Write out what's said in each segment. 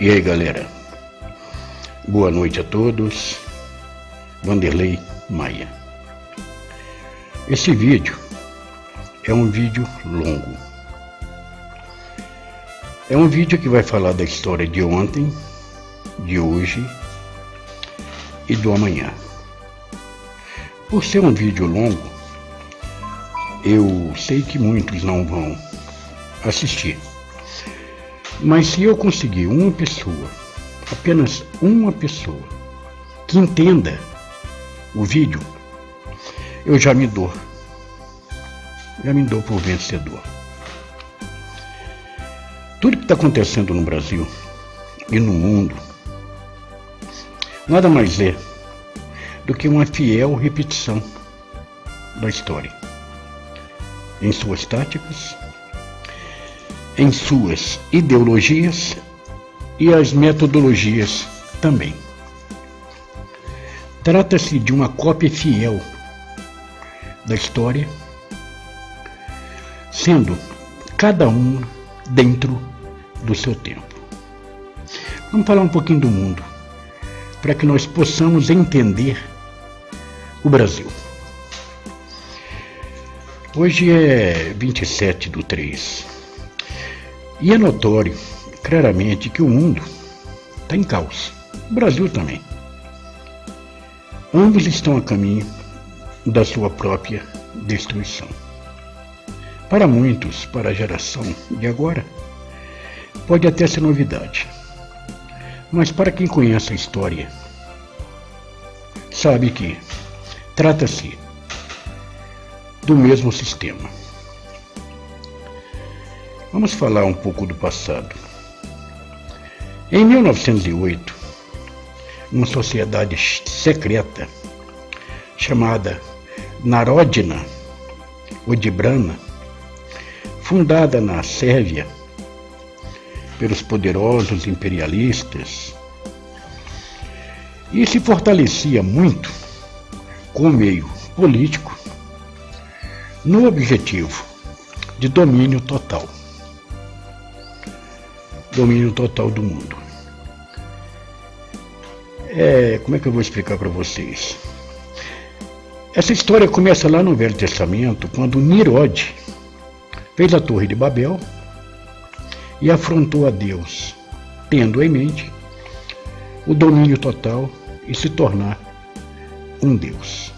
E aí, galera, boa noite a todos. Vanderlei Maia. Esse vídeo é um vídeo longo. É um vídeo que vai falar da história de ontem, de hoje e do amanhã. Por ser um vídeo longo, eu sei que muitos não vão assistir. Mas se eu conseguir uma pessoa, apenas uma pessoa, que entenda o vídeo, eu já me dou por vencedor. Tudo que está acontecendo no Brasil e no mundo nada mais é do que uma fiel repetição da história, em suas táticas, em suas ideologias e as metodologias também. Trata-se de uma cópia fiel da história, sendo cada uma dentro do seu tempo. Vamos falar um pouquinho do mundo, para que nós possamos entender o Brasil. Hoje é 27/3 e é notório, claramente, que o mundo está em caos. O Brasil também. Ambos estão a caminho da sua própria destruição. Para muitos, para a geração de agora, pode até ser novidade. Mas para quem conhece a história, sabe que trata-se do mesmo sistema. Vamos falar um pouco do passado. Em 1908, uma sociedade secreta chamada Narodna Odebrana, fundada na Sérvia pelos poderosos imperialistas, e se fortalecia muito com o meio político no objetivo de domínio total do mundo. Como é que eu vou explicar para vocês? Essa história começa lá no Velho Testamento, quando Nimrod fez a Torre de Babel e afrontou a Deus, tendo em mente o domínio total e se tornar um Deus.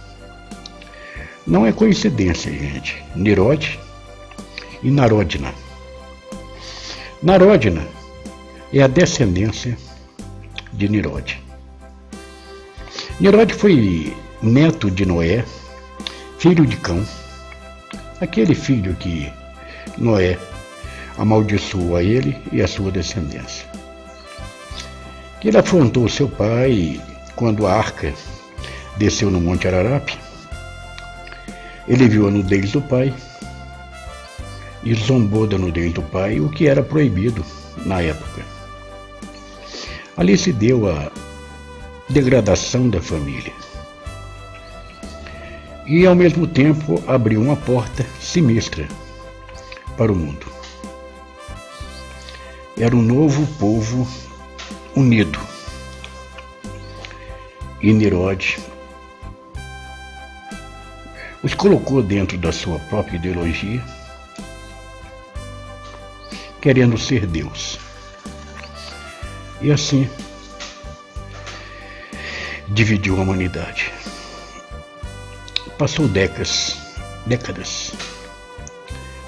Não é coincidência, gente. Nimrod e Narodna. Narodna é a descendência de Nimrod. Nimrod foi neto de Noé, filho de Cão, aquele filho que Noé amaldiçoou a ele e a sua descendência. Ele afrontou seu pai quando a arca desceu no Monte Ararat. Ele viu a nudez do pai e zombou da nudez do pai, o que era proibido na época. Ali se deu a degradação da família e, ao mesmo tempo, abriu uma porta sinistra para o mundo. Era um novo povo unido, e Nimrod os colocou dentro da sua própria ideologia, querendo ser Deus. E assim dividiu a humanidade. Passou décadas,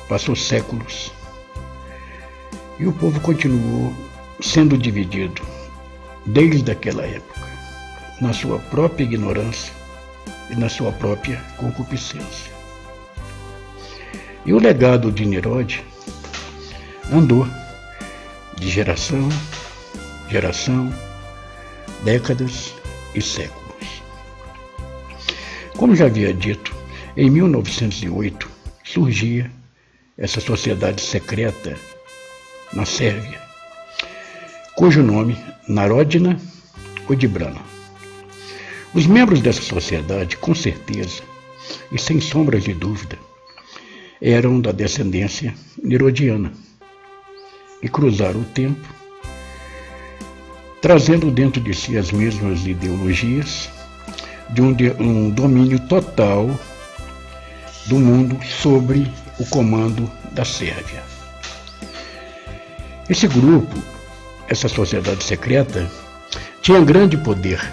passou séculos, e o povo continuou sendo dividido desde aquela época, na sua própria ignorância e na sua própria concupiscência. E o legado de Nimrod andou de geração, décadas e séculos. Como já havia dito, em 1908 surgia essa sociedade secreta na Sérvia, cujo nome Narodna Odebrana. Os membros dessa sociedade, com certeza e sem sombras de dúvida, eram da descendência nirodiana e cruzaram o tempo trazendo dentro de si as mesmas ideologias de um domínio total do mundo sobre o comando da Sérvia. Esse grupo, essa sociedade secreta, tinha grande poder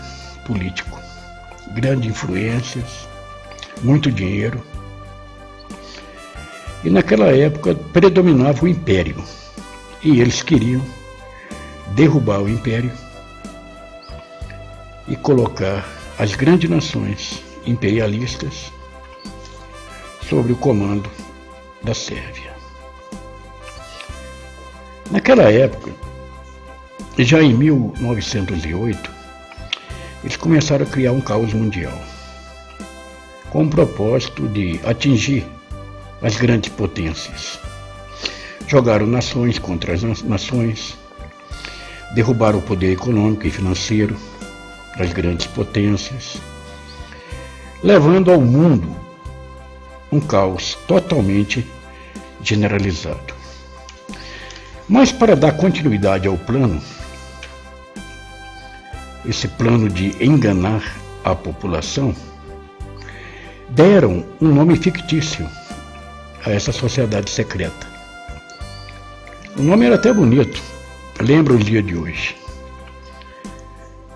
político, grandes influências, muito dinheiro. E naquela época predominava o império. E eles queriam derrubar o império e colocar as grandes nações imperialistas sob o comando da Sérvia. Naquela época, já em 1908, eles começaram a criar um caos mundial, com o propósito de atingir as grandes potências. Jogaram nações contra as nações, derrubaram o poder econômico e financeiro das grandes potências, levando ao mundo um caos totalmente generalizado. Mas para dar continuidade ao plano, esse plano de enganar a população, deram um nome fictício a essa sociedade secreta. O nome era até bonito, lembra o dia de hoje.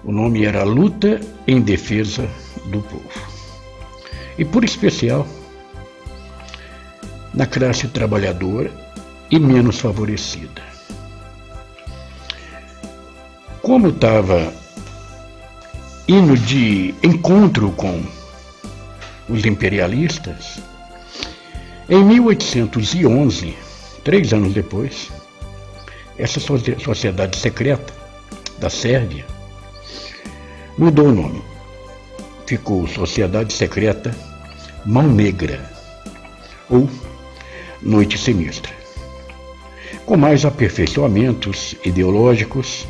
O nome era Luta em Defesa do Povo. E por especial, na classe trabalhadora e menos favorecida. Como estava indo de encontro com os imperialistas, em 1811, 3 anos depois, essa sociedade secreta da Sérvia mudou o nome. Ficou Sociedade Secreta Mão Negra, ou Noite Sinistra, com mais aperfeiçoamentos ideológicos,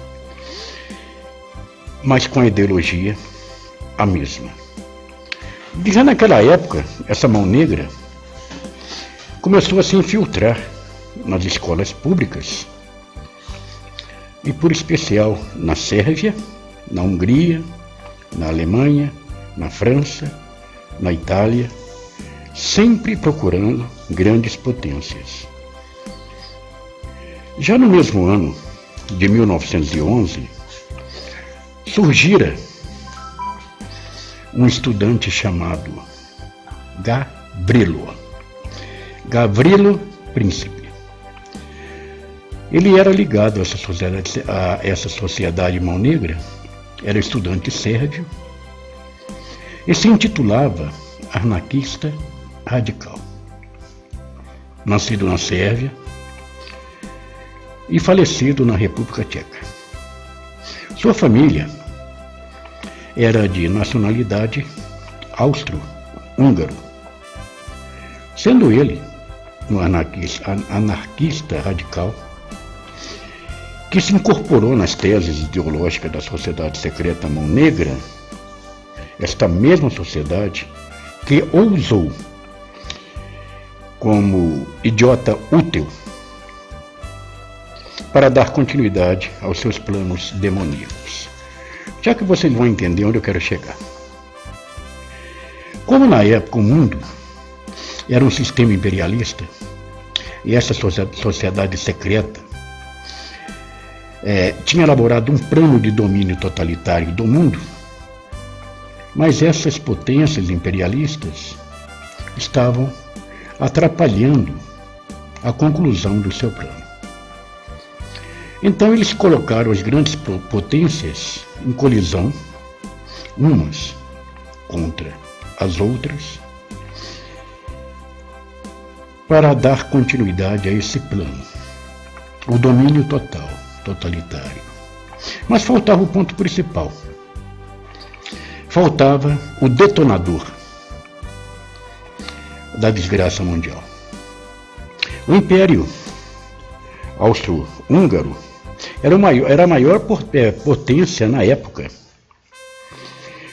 mas com a ideologia a mesma. Já naquela época, essa Mão Negra começou a se infiltrar nas escolas públicas, e por especial na Sérvia, na Hungria, na Alemanha, na França, na Itália, sempre procurando grandes potências. Já no mesmo ano de 1911, surgira um estudante chamado Gavrilo Princip. Ele era ligado a essa sociedade Mão Negra, era estudante sérvio e se intitulava anarquista radical. Nascido na Sérvia e falecido na República Tcheca. Sua família era de nacionalidade austro-húngaro, sendo ele um anarquista radical que se incorporou nas teses ideológicas da sociedade secreta Mão Negra, esta mesma sociedade que o usou como idiota útil para dar continuidade aos seus planos demoníacos. Já que vocês vão entender onde eu quero chegar. Como na época o mundo era um sistema imperialista, e essa sociedade secreta tinha elaborado um plano de domínio totalitário do mundo, mas essas potências imperialistas estavam atrapalhando a conclusão do seu plano. Então eles colocaram as grandes potências em colisão, umas contra as outras, para dar continuidade a esse plano, o domínio total, totalitário. Mas faltava o ponto principal. Faltava o detonador da desgraça mundial. O Império Austro-Húngaro era a maior potência na época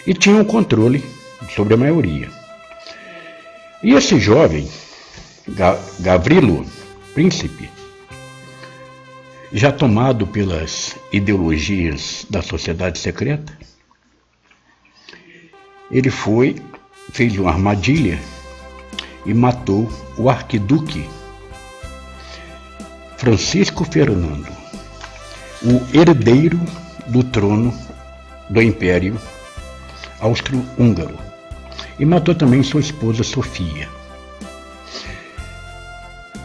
e tinha um controle sobre a maioria. E esse jovem, Gavrilo Princip, já tomado pelas ideologias da sociedade secreta, ele fez uma armadilha e matou o arquiduque Francisco Fernando, o herdeiro do trono do Império Austro-Húngaro, e matou também sua esposa Sofia,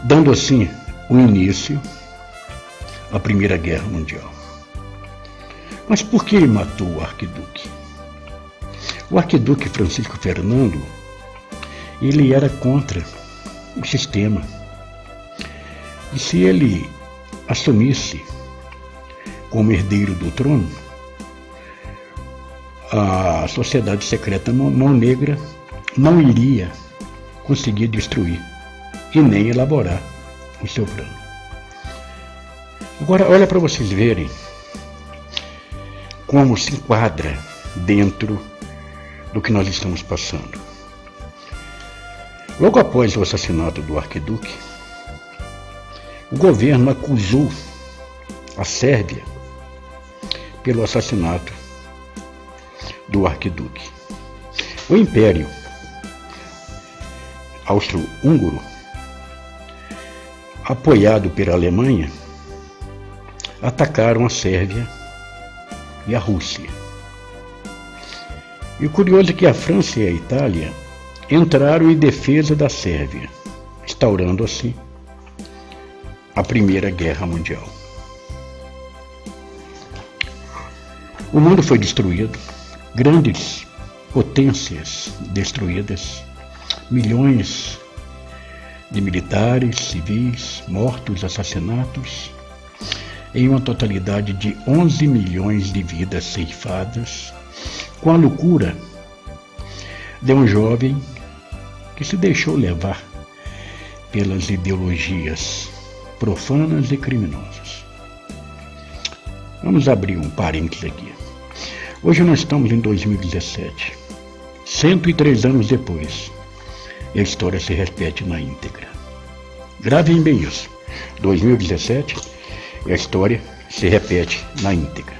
dando assim o início à Primeira Guerra Mundial. Mas por que ele matou o arquiduque? O arquiduque Francisco Fernando, ele era contra o sistema. E se ele assumisse como herdeiro do trono, a sociedade secreta Mão Negra não iria conseguir destruir e nem elaborar o seu plano. Agora, olha para vocês verem como se enquadra dentro do que nós estamos passando. Logo após o assassinato do arquiduque, o governo acusou a Sérvia pelo assassinato do arquiduque. O Império Austro-Húngaro, apoiado pela Alemanha, atacaram a Sérvia e a Rússia. E o curioso é que a França e a Itália entraram em defesa da Sérvia, instaurando assim a Primeira Guerra Mundial. O mundo foi destruído, grandes potências destruídas, milhões de militares, civis, mortos, assassinatos, em uma totalidade de 11 milhões de vidas ceifadas, com a loucura de um jovem que se deixou levar pelas ideologias profanas e criminosas. Vamos abrir um parênteses aqui. Hoje nós estamos em 2017, 103 anos depois, e a história se repete na íntegra. Gravem bem isso, 2017, e a história se repete na íntegra.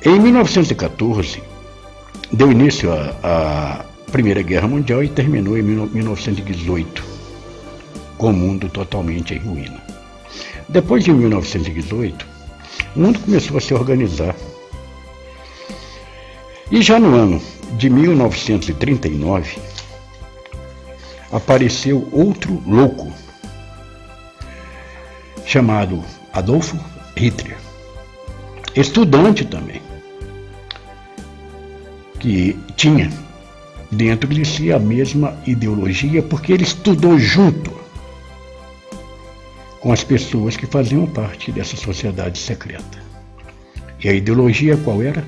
Em 1914, deu início à Primeira Guerra Mundial e terminou em 1918, com o mundo totalmente em ruína. Depois de 1918, o mundo começou a se organizar. E já no ano de 1939, apareceu outro louco, chamado Adolf Hitler, estudante também, que tinha dentro de si a mesma ideologia, porque ele estudou junto com as pessoas que faziam parte dessa sociedade secreta. E a ideologia qual era?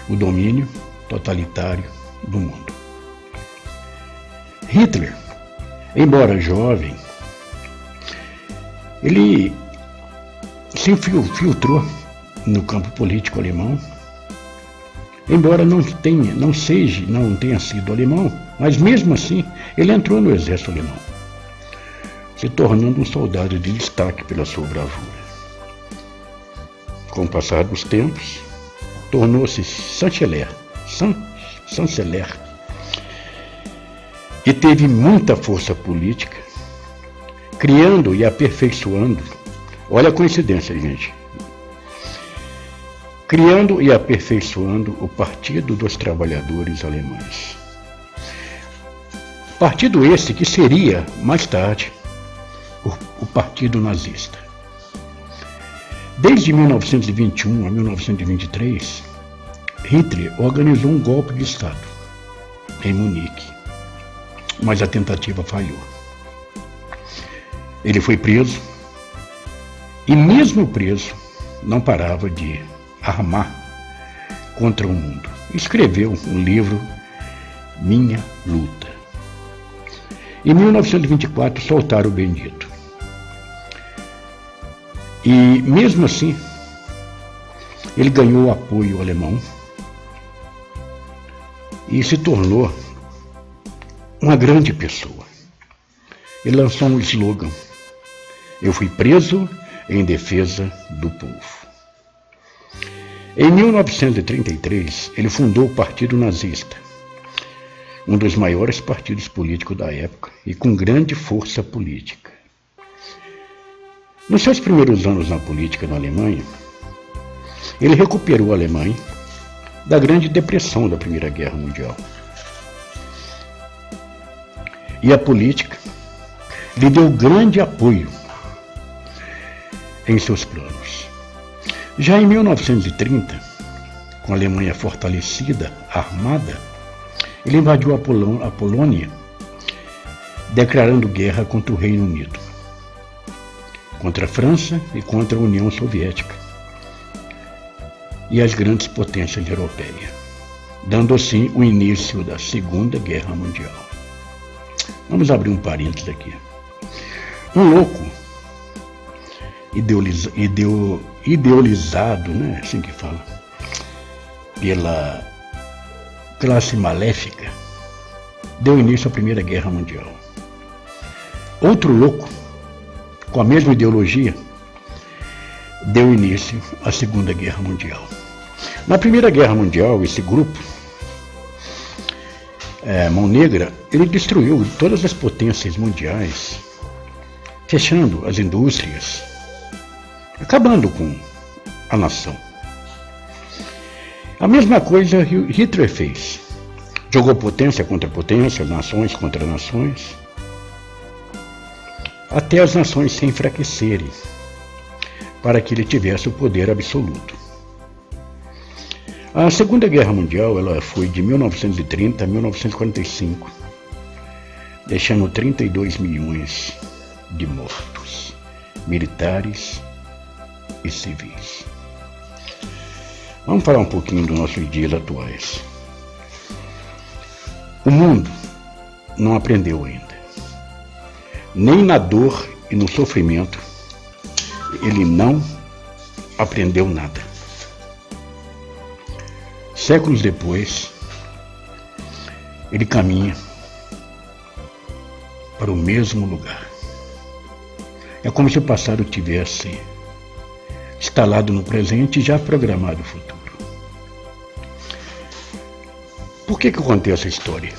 O domínio totalitário do mundo. Hitler, embora jovem, ele se infiltrou no campo político alemão, embora não tenha sido alemão, mas mesmo assim ele entrou no exército alemão, se tornando um soldado de destaque pela sua bravura. Com o passar dos tempos, tornou-se chanceler e teve muita força política, criando e aperfeiçoando, olha a coincidência, gente, criando e aperfeiçoando o Partido dos Trabalhadores Alemães. Partido esse que seria, mais tarde, o Partido Nazista. Desde 1921 a 1923, Hitler organizou um golpe de Estado em Munique, mas a tentativa falhou. Ele foi preso e, mesmo preso, não parava de armar contra o mundo. Escreveu um livro, Minha Luta. Em 1924, soltaram o Bendito. E, mesmo assim, ele ganhou o apoio alemão e se tornou uma grande pessoa. Ele lançou um slogan: eu fui preso, em defesa do povo. Em 1933, ele fundou o Partido Nazista, um dos maiores partidos políticos da época e com grande força política. Nos seus primeiros anos na política na Alemanha, ele recuperou a Alemanha da Grande Depressão da Primeira Guerra Mundial. E a política lhe deu grande apoio em seus planos. Já em 1930, com a Alemanha fortalecida, armada, ele invadiu a Polônia, declarando guerra contra o Reino Unido, contra a França e contra a União Soviética e as grandes potências europeias, dando assim o início da Segunda Guerra Mundial. Vamos abrir um parênteses aqui. Um louco idealizado, né, assim que fala, pela classe maléfica, deu início à Primeira Guerra Mundial. Outro louco, com a mesma ideologia, deu início à Segunda Guerra Mundial. Na Primeira Guerra Mundial, esse grupo, Mão Negra, ele destruiu todas as potências mundiais, fechando as indústrias, acabando com a nação. A mesma coisa Hitler fez. Jogou potência contra potência, nações contra nações, até as nações se enfraquecerem, para que ele tivesse o poder absoluto. A Segunda Guerra Mundial ela foi de 1930 a 1945, deixando 32 milhões de mortos, militares e civis. Vamos falar um pouquinho dos nossos dias atuais. O mundo não aprendeu ainda. Nem na dor e no sofrimento, ele não aprendeu nada. Séculos depois, ele caminha para o mesmo lugar. É como se o passado tivesse instalado no presente e já programado o futuro. Por que eu contei essa história?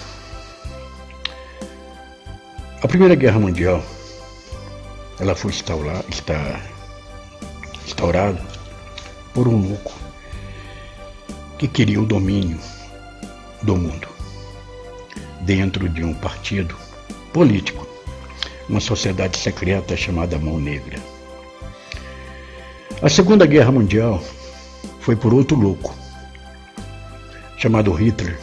A Primeira Guerra Mundial, ela foi instaurada por um louco que queria o domínio do mundo dentro de um partido político, uma sociedade secreta chamada Mão Negra. A Segunda Guerra Mundial foi por outro louco, chamado Hitler,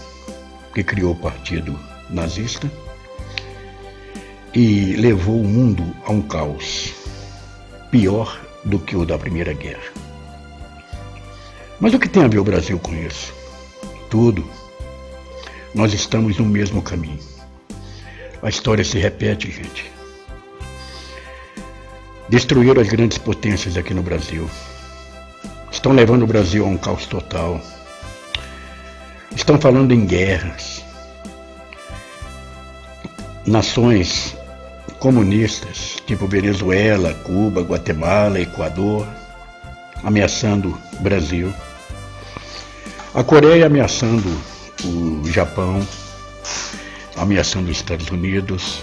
que criou o partido nazista e levou o mundo a um caos pior do que o da Primeira Guerra. Mas o que tem a ver o Brasil com isso? Tudo. Nós estamos no mesmo caminho. A história se repete, gente. Destruíram as grandes potências aqui no Brasil. Estão levando o Brasil a um caos total. Estão falando em guerras. Nações comunistas, tipo Venezuela, Cuba, Guatemala, Equador, ameaçando o Brasil. A Coreia ameaçando o Japão, ameaçando os Estados Unidos,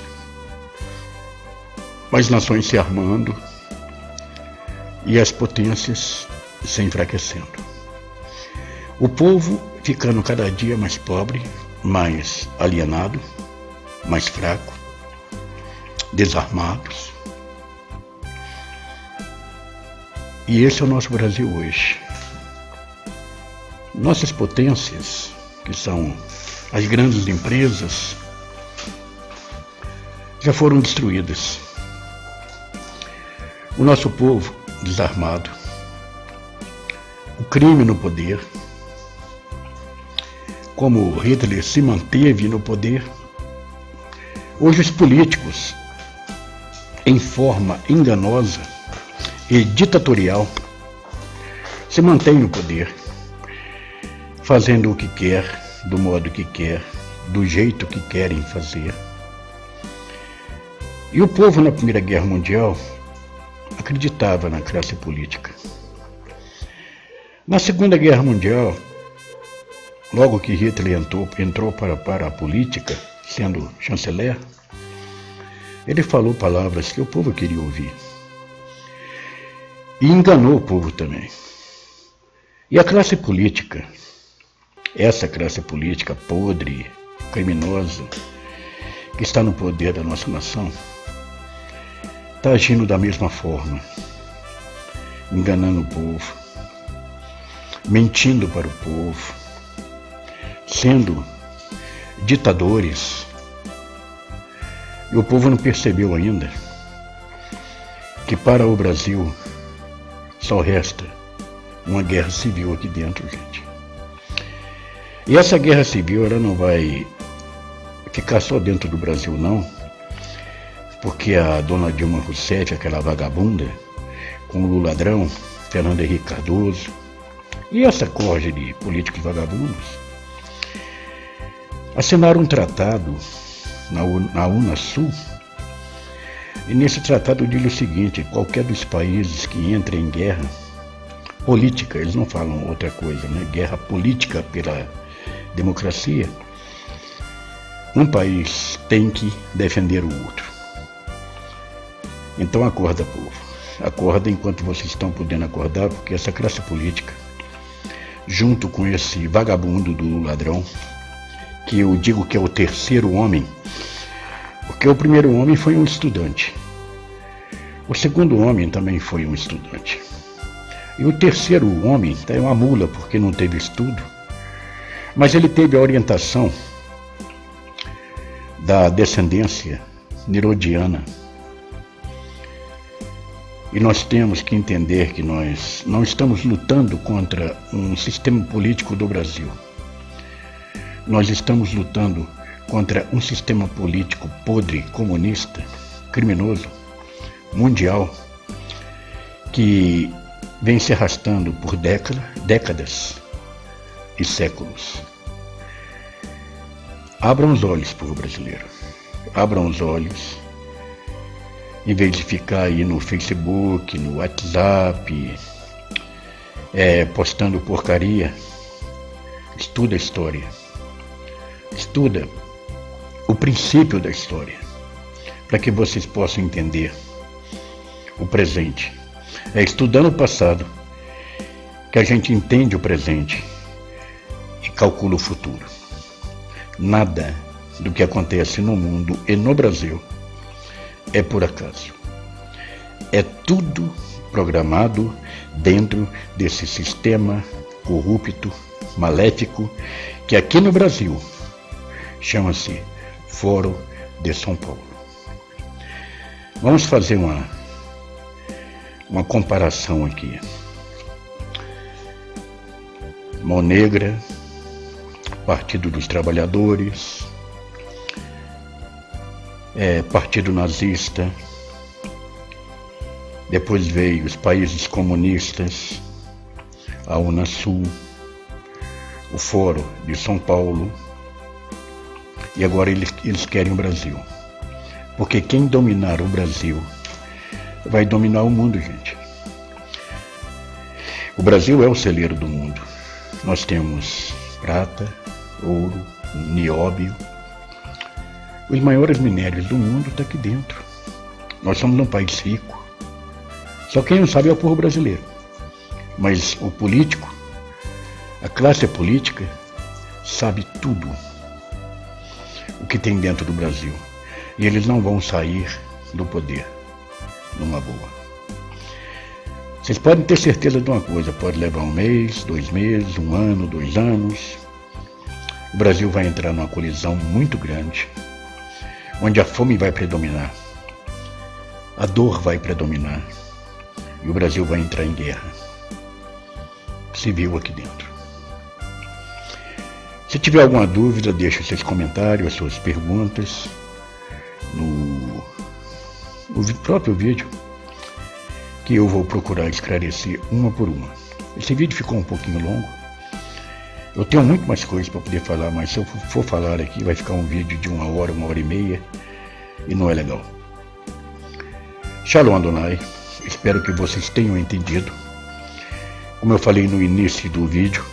as nações se armando e as potências se enfraquecendo. O povo ficando cada dia mais pobre, mais alienado, mais fraco, desarmados. E esse é o nosso Brasil hoje. Nossas potências, que são as grandes empresas, já foram destruídas. O nosso povo desarmado, o crime no poder, como Hitler se manteve no poder, hoje os políticos, em forma enganosa e ditatorial, se mantêm no poder, fazendo o que quer, do modo que quer, do jeito que querem fazer. E o povo na Primeira Guerra Mundial acreditava na classe política. Na Segunda Guerra Mundial, logo que Hitler entrou para a política, sendo chanceler, ele falou palavras que o povo queria ouvir. E enganou o povo também. E a classe política, essa classe política podre, criminosa, que está no poder da nossa nação, está agindo da mesma forma, enganando o povo, mentindo para o povo, sendo ditadores. E o povo não percebeu ainda que para o Brasil só resta uma guerra civil aqui dentro, gente. E essa guerra civil, ela não vai ficar só dentro do Brasil, não, porque a dona Dilma Rousseff, aquela vagabunda, com o Lula ladrão, Fernando Henrique Cardoso, e essa corja de políticos vagabundos, assinaram um tratado na Unasul, e nesse tratado diz o seguinte: qualquer dos países que entre em guerra política, eles não falam outra coisa, né? Guerra política pela democracia, um país tem que defender o outro. Então acorda, povo. Acorda enquanto vocês estão podendo acordar, porque essa classe política, junto com esse vagabundo do ladrão, que eu digo que é o terceiro homem, porque o primeiro homem foi um estudante, o segundo homem também foi um estudante, e o terceiro homem é uma mula, porque não teve estudo, mas ele teve a orientação da descendência nirodiana. E nós temos que entender que nós não estamos lutando contra um sistema político do Brasil. Nós estamos lutando contra um sistema político podre, comunista, criminoso, mundial, que vem se arrastando por décadas e séculos. Abram os olhos, povo brasileiro. Abram os olhos. Em vez de ficar aí no Facebook, no WhatsApp, postando porcaria, estuda a história. Estuda o princípio da história, para que vocês possam entender o presente. É estudando o passado que a gente entende o presente e calcula o futuro. Nada do que acontece no mundo e no Brasil é por acaso. É tudo programado dentro desse sistema corrupto, maléfico, que aqui no Brasil chama-se Foro de São Paulo. Vamos fazer uma comparação aqui. Mão Negra, Partido dos Trabalhadores, Partido Nazista, depois veio os países comunistas, a Unasul, o Foro de São Paulo, e agora eles querem o Brasil. Porque quem dominar o Brasil vai dominar o mundo, gente. O Brasil é o celeiro do mundo. Nós temos prata, ouro, nióbio. Os maiores minérios do mundo estão aqui dentro. Nós somos um país rico. Só quem não sabe é o povo brasileiro. Mas o político, a classe política, sabe tudo o que tem dentro do Brasil. E eles não vão sair do poder numa boa. Vocês podem ter certeza de uma coisa: pode levar 1 mês, 2 meses, 1 ano, 2 anos. O Brasil vai entrar numa colisão muito grande, onde a fome vai predominar, a dor vai predominar, e o Brasil vai entrar em guerra civil aqui dentro. Se tiver alguma dúvida, deixe seus comentários, as suas perguntas no próprio vídeo, que eu vou procurar esclarecer uma por uma. Esse vídeo ficou um pouquinho longo. Eu tenho muito mais coisas para poder falar, mas se eu for falar aqui, vai ficar um vídeo de 1 hora, 1 hora e meia, e não é legal. Shalom Adonai, espero que vocês tenham entendido. Como eu falei no início do vídeo,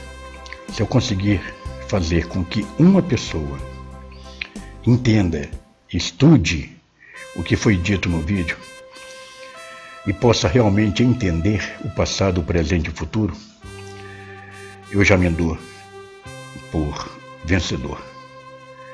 se eu conseguir fazer com que uma pessoa entenda, estude o que foi dito no vídeo e possa realmente entender o passado, o presente e o futuro, eu já me dou por vencedor.